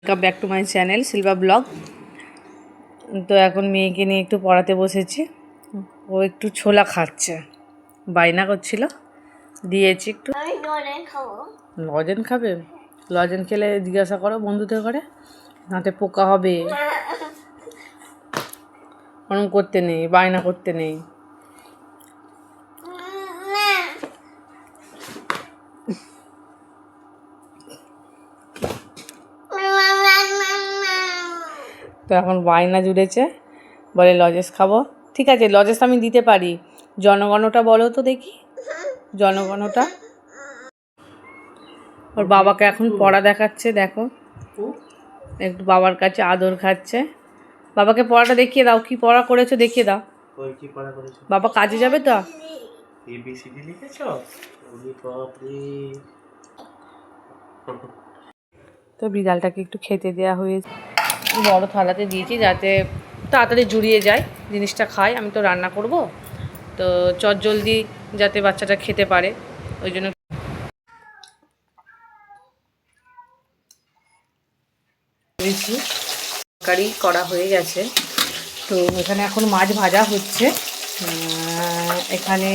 Welcome back to my channel Silva blog. তো এখন মেয়েকে নিয়ে একটু পড়াতে বসেছি। ও একটু ছোলা খাচ্ছে, বায়না করছিল, দিয়েছি একটু। লজেন খাবে? লজেন খেলে জিজ্ঞাসা করো বন্ধুদের ঘরে, হাতে পোকা হবে। ওরম করতে নেই, বায়না করতে নেই। তো এখন বায়না জুড়েছে, বলে লজেস খাবো। ঠিক আছে, লজেস আমি দিতে পারি। জনগণটা বলো তো দেখি, জনগণটা। ওর বাবাকে এখন পড়া দেখাচ্ছে, দেখো একটু বাবার কাছে আদর খাচ্ছে। বাবাকে পড়াটা দেখিয়ে দাও, কি পড়া করেছো দেখিয়ে দাও। বাবা কাজে যাবে তো। এবিসিডি লিখেছো? তো বিড়ালটাকে একটু খেতে দেওয়া হয়েছে, বড় থালাতে দিয়েছি যাতে তাড়াতাড়ি জুড়িয়ে যায়, জিনিসটা খায়। আমি তো রান্না করব, তো চটজলদি যাতে বাচ্চাটা খেতে পারে, ওই জন্য। তরকারি করা হয়ে গেছে, তো এখানে এখন মাছ ভাজা হচ্ছে। এখানে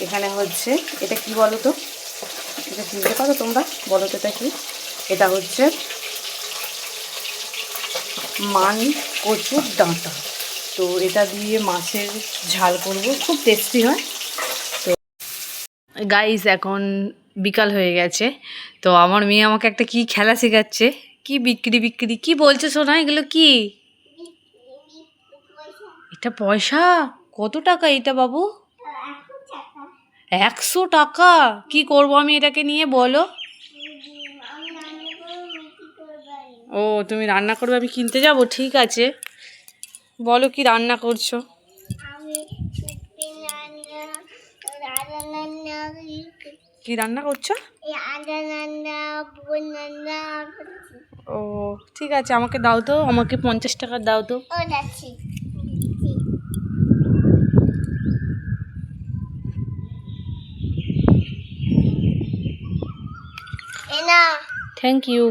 এখানে হচ্ছে, এটা কি বলো তো, এটা বুঝতে পারো তোমরা, বলো তো এটা কি? এটা হচ্ছে মান কচুর ডাঁটা। তো এটা দিয়ে মাছের ঝাল করব, খুব টেস্টি হয়। তো গাইস এখন বিকাল হয়ে গেছে, তো আমার মেয়ে আমাকে একটা কি খেলা শেখাচ্ছে। কি বিক্রি কি বলছে শোনা, এগুলো কি? এটা পয়সা? কত টাকা এটা বাবু? 100 টাকা? কি করব আমি এটাকে নিয়ে, বলো? ও, তুমি রান্না করবে, আমি কিনতে যাব, ঠিক আছে। বলো কি রান্না করছো? কি রান্না করছো? ও ঠিক আছে, আমাকে দাও তো, আমাকে 50 টাকা দাও তো। Thank you.